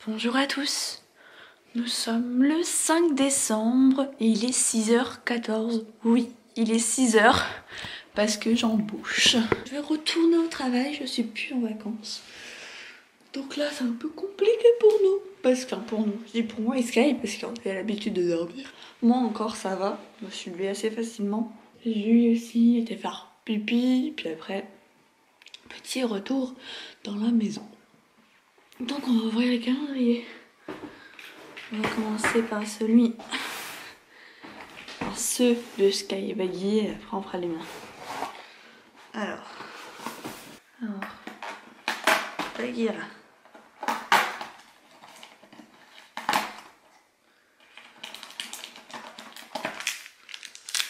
Bonjour à tous, nous sommes le 5 décembre et il est 6h14. Oui, il est 6h parce que j'embauche. Je vais retourner au travail, je suis plus en vacances. Donc là c'est un peu compliqué pour nous. Parce que, pour nous, je dis pour moi et Sky parce qu'on a l'habitude de dormir. Moi encore ça va, je me suis levée assez facilement. Lui aussi était faire pipi, puis après, petit retour dans la maison. Donc on va ouvrir les calendriers. On va commencer par celui. Par ceux de Sky et Baggy, et après on fera les miens. Alors. Baggy là.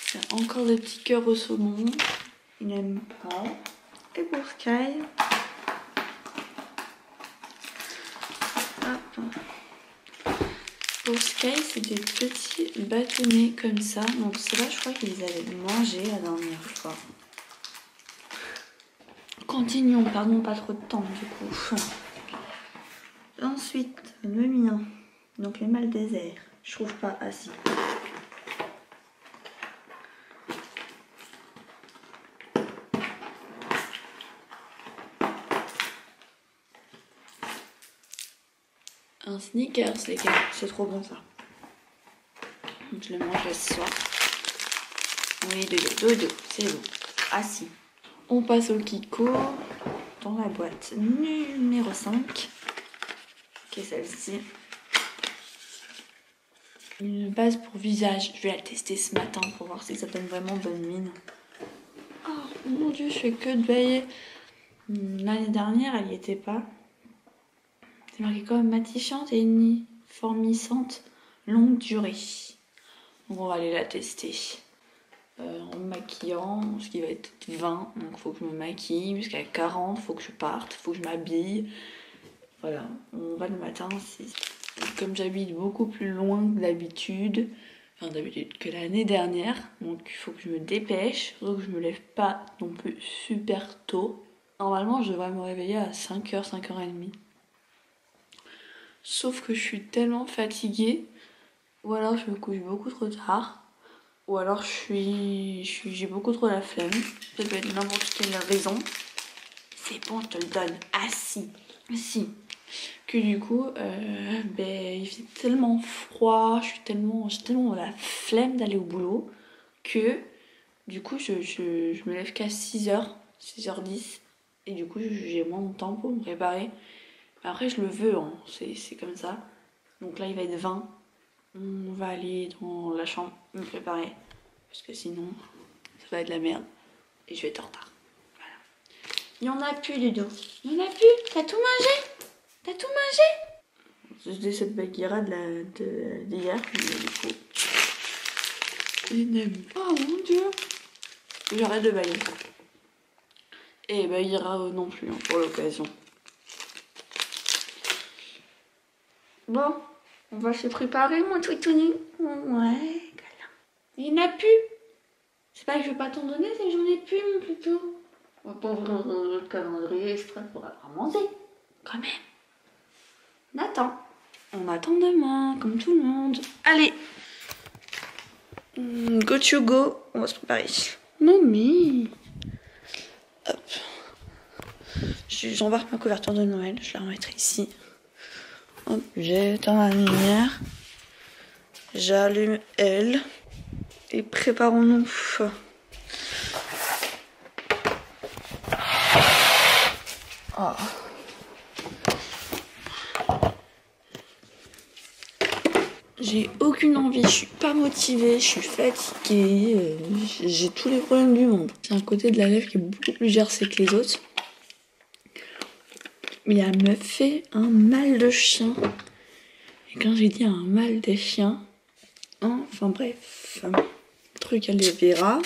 C'est encore des petits cœurs au saumon. Il n'aime pas. Et pour Sky. Hop. Pour Sky, c'est des petits bâtonnets comme ça. Donc ceux-là, je crois qu'ils avaient mangé la dernière fois. Continuons, pardon, pas trop de temps du coup. Ensuite, le mien. Donc les mâles déserts. Je trouve pas assis. Un Snickers, les gars, c'est trop bon ça. Donc je le mange ce soir. Oui, dodo, c'est bon. Assis. On passe au Kiko dans la boîte numéro 5, qui est celle-ci. Une base pour visage. Je vais la tester ce matin pour voir si ça donne vraiment bonne mine. Oh mon dieu, je fais que de bailler. L'année dernière, elle n'y était pas. C'est marqué comme matifiante et uniformisante longue durée. Donc on va aller la tester. En me maquillant, ce qui va être 20, donc il faut que je me maquille, jusqu'à 40, il faut que je parte, il faut que je m'habille. Voilà, on va le matin. Comme j'habite beaucoup plus loin que d'habitude, enfin d'habitude que l'année dernière, donc il faut que je me dépêche, donc je me lève pas non plus super tôt. Normalement, je devrais me réveiller à 5h, 5h30. Sauf que je suis tellement fatiguée, ou alors je me couche beaucoup trop tard, ou alors j'ai beaucoup trop la flemme. Ça peut être n'importe quelle raison. C'est bon, je te le donne. Assis. Si. Que du coup, il fait tellement froid, j'ai tellement la flemme d'aller au boulot que du coup, je me lève qu'à 6h, 6h10. Et du coup, j'ai moins de temps pour me préparer. Après, je le veux, hein, c'est comme ça. Donc là, il va être 20. On va aller dans la chambre me préparer. Parce que sinon, ça va être de la merde. Et je vais être en retard. Voilà. Il n'y en a plus, Ludo. Il n'y en a plus. T'as tout mangé? T'as tout mangé? J'ai cette Bagheera d'hier. Du coup, il n'aime pas, mon dieu. J'arrête de bailler. Et Bagheera non plus, hein, pour l'occasion. Bon, on va se préparer, mon toutouni. Ouais, câlin. Il n'y en a plus. C'est pas que je vais pas t'en donner, c'est que j'en ai plus, mon plutôt. On va pas ouvrir le calendrier exprès pour avoir manger. Quand même. On attend. On attend demain, comme tout le monde. Allez. Go to go. On va se préparer. Non mais. Hop. J'embarque ma couverture de Noël. Je la remettrai ici. Hop. J'éteins la lumière. J'allume elle. Et préparons-nous. Oh. J'ai aucune envie, je suis pas motivée, je suis fatiguée, j'ai tous les problèmes du monde. C'est un côté de la lèvre qui est beaucoup plus gercé que les autres. Mais elle me fait un mal de chien. Et quand j'ai dit un mal de chien, hein, enfin bref, truc elle les verra.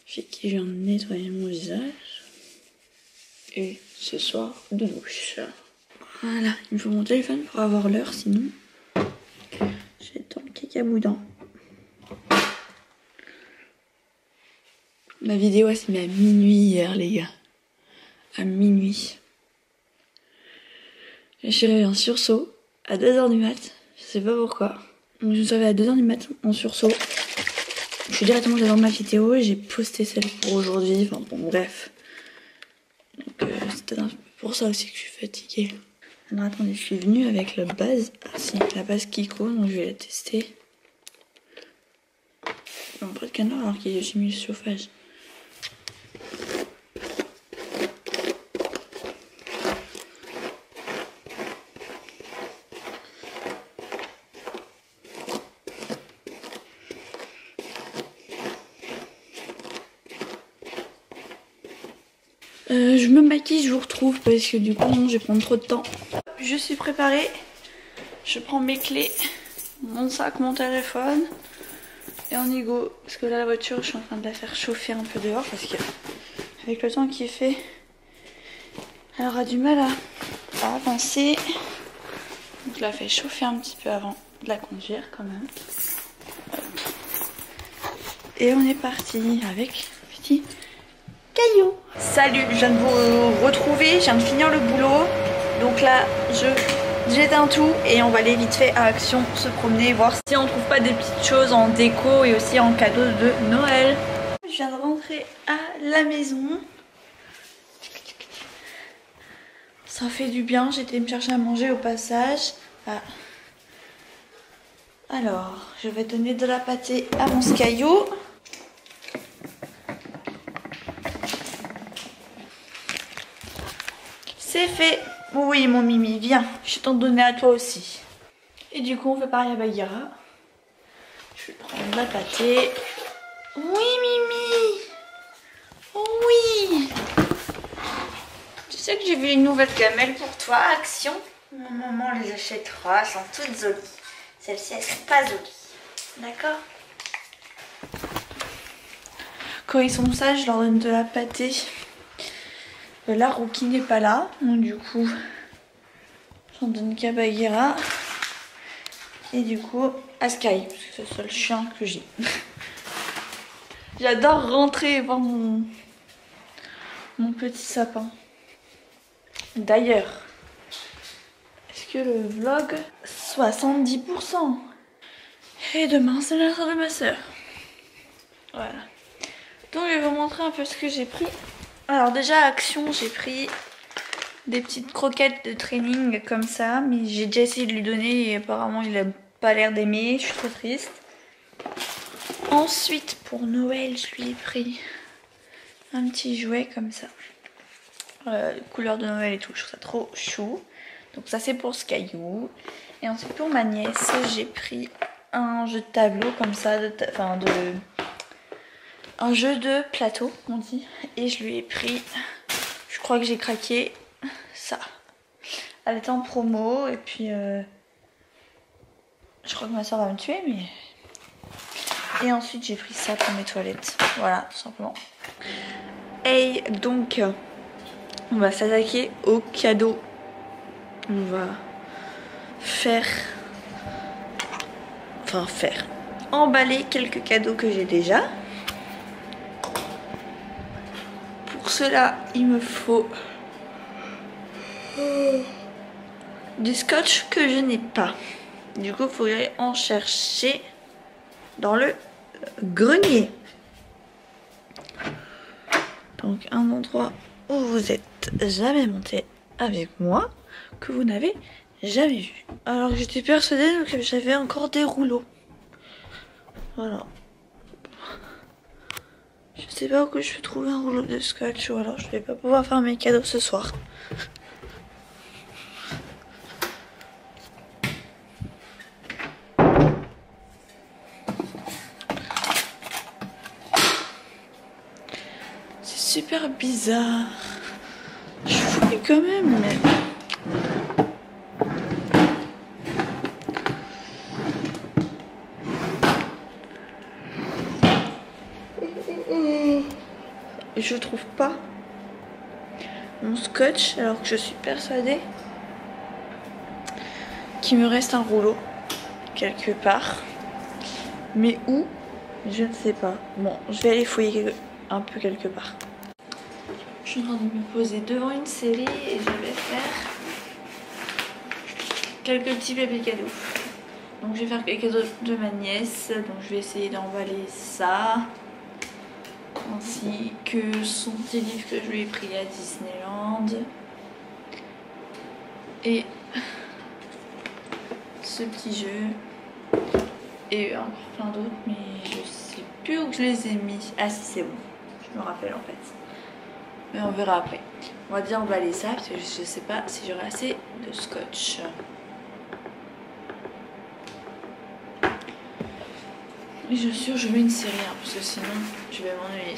J'ai qui viens de nettoyer mon visage. Et ce soir, de douche. Voilà, il me faut mon téléphone pour avoir l'heure, sinon j'ai tant de cacaboudin. Ma vidéo elle s'est mise à minuit hier, les gars. à minuit. J'ai eu un sursaut à 2h du mat, je sais pas pourquoi. Donc je me suis réveillée à 2h du mat en sursaut. Je suis directement allée dans ma vidéo et j'ai posté celle pour aujourd'hui, enfin bon bref. Donc c'est peut-être un peu pour ça aussi que je suis fatiguée. Alors attendez, je suis venue avec la base, ah si, la base Kiko, donc je vais la tester. Non, pas de canard alors que j'ai mis le chauffage. Je me maquille, je vous retrouve parce que du coup je vais prendre trop de temps. Je suis préparée, je prends mes clés, mon sac, mon téléphone et on y go. Parce que là la voiture je suis en train de la faire chauffer un peu dehors parce que avec le temps qu'il fait, elle aura du mal à avancer. Donc je la fais chauffer un petit peu avant de la conduire quand même. Hop. Et on est parti avec petit caillou. Salut, je viens de vous retrouver, je viens de finir le boulot. Donc là, j'éteins tout et on va aller vite fait à Action se promener, voir si on trouve pas des petites choses en déco et aussi en cadeau de Noël. Je viens de rentrer à la maison. Ça fait du bien, j'ai été me chercher à manger au passage. Ah. Alors, je vais donner de la pâtée à mon caillou. C'est fait. Oui mon Mimi, viens, je vais t'en donner à toi aussi. Et du coup on fait pareil à Bagheera. Je vais prendre la pâtée. Oui Mimi. Oui. Tu sais que j'ai vu une nouvelle gamelle pour toi, Action. Mon maman les achètera, elles sont toutes jolies. Celles-ci elles sont pas jolies. D'accord? Quand ils sont sages, je leur donne de la pâtée. Là, Rookie n'est pas là, donc du coup, j'en donne qu'à Bagheera. Et du coup, à Sky, parce que c'est le seul chien que j'ai. J'adore rentrer et voir mon petit sapin. D'ailleurs, est-ce que le vlog 70%? Et demain, c'est l'anniversaire de ma soeur. Voilà. Donc, je vais vous montrer un peu ce que j'ai pris. Alors déjà à Action j'ai pris des petites croquettes de training comme ça, mais j'ai déjà essayé de lui donner et apparemment il a pas l'air d'aimer, je suis trop triste. Ensuite pour Noël je lui ai pris un petit jouet comme ça, couleur de Noël et tout, je trouve ça trop chou. Donc ça c'est pour ce caillou. Et ensuite pour ma nièce j'ai pris un jeu de tableau comme ça, un jeu de plateau, on dit. Et je lui ai pris, je crois que j'ai craqué, ça. Elle était en promo et puis je crois que ma soeur va me tuer, mais... Et ensuite j'ai pris ça pour mes toilettes. Voilà, tout simplement. Et donc, on va s'attaquer au cadeau. On va emballer quelques cadeaux que j'ai déjà. Pour cela, il me faut du scotch que je n'ai pas. Du coup, il faudrait en chercher dans le grenier. Donc, un endroit où vous êtes jamais monté avec moi, que vous n'avez jamais vu. Alors, j'étais persuadée que j'avais encore des rouleaux. Voilà. Je sais pas où que je peux trouver un rouleau de scotch ou alors je vais pas pouvoir faire mes cadeaux ce soir. C'est super bizarre. Je fouille quand même, mais... Je trouve pas mon scotch alors que je suis persuadée qu'il me reste un rouleau quelque part. Mais où? Je ne sais pas. Bon, je vais aller fouiller un peu quelque part. Je suis en train de me poser devant une série et je vais faire quelques petits bébés cadeaux. Donc je vais faire quelques cadeaux de ma nièce, donc je vais essayer d'emballer ça, ainsi que son petit livre que je lui ai pris à Disneyland, et ce petit jeu, et encore plein d'autres, mais je sais plus où je les ai mis. Ah si, c'est bon, je me rappelle en fait, mais on verra après. On va bien emballer ça parce que je sais pas si j'aurai assez de scotch. Et je suis sûre je mets une série hein, parce que sinon je vais m'ennuyer.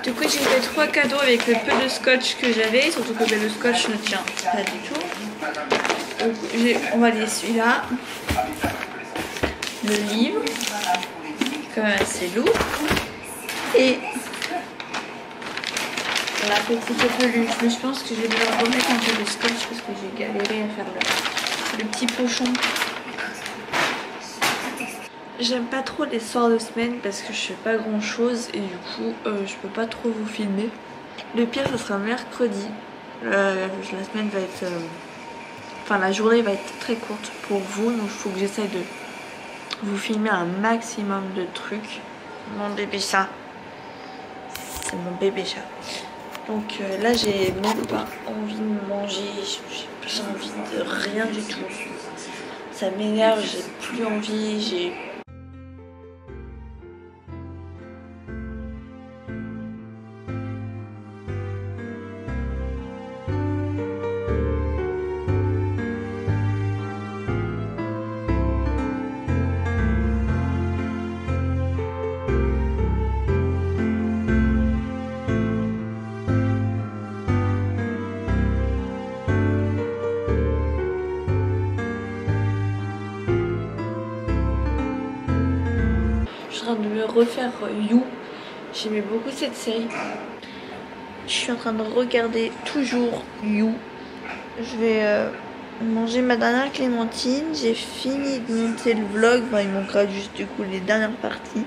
Du coup j'ai fait 3 cadeaux avec le peu de scotch que j'avais, surtout que le scotch ne tient pas du tout. Donc, on va dire celui-là, le livre, quand même assez lourd, et la petite peluche. Mais je pense que je vais devoir remettre un peu de scotch parce que j'ai galéré à faire le petit pochon. J'aime pas trop les soirs de semaine parce que je fais pas grand chose et du coup je peux pas trop vous filmer. Le pire ce sera mercredi. La semaine va être... Enfin la journée va être très courte pour vous, donc il faut que j'essaye de vous filmer un maximum de trucs. Mon bébé chat. C'est mon bébé chat. Donc là j'ai même pas envie de manger, j'ai envie de rien du tout. Ça m'énerve, j'ai plus envie, je suis en train de me refaire You. J'aimais beaucoup cette série. Je suis en train de regarder toujours You. Je vais manger ma dernière clémentine. J'ai fini de monter le vlog. Enfin, il manquera juste du coup les dernières parties.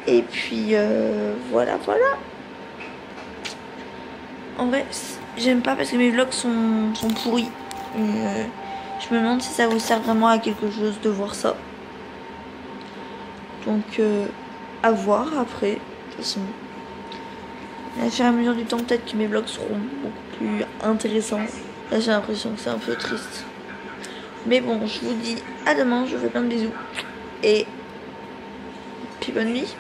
Et puis voilà. En vrai, j'aime pas parce que mes vlogs sont pourris. Je me demande si ça vous sert vraiment à quelque chose de voir ça. Donc à voir après. De toute façon, au fur et à mesure du temps, peut-être que mes vlogs seront beaucoup plus intéressants. Là j'ai l'impression que c'est un peu triste. Mais bon, je vous dis à demain, je vous fais plein de bisous. Et puis bonne nuit.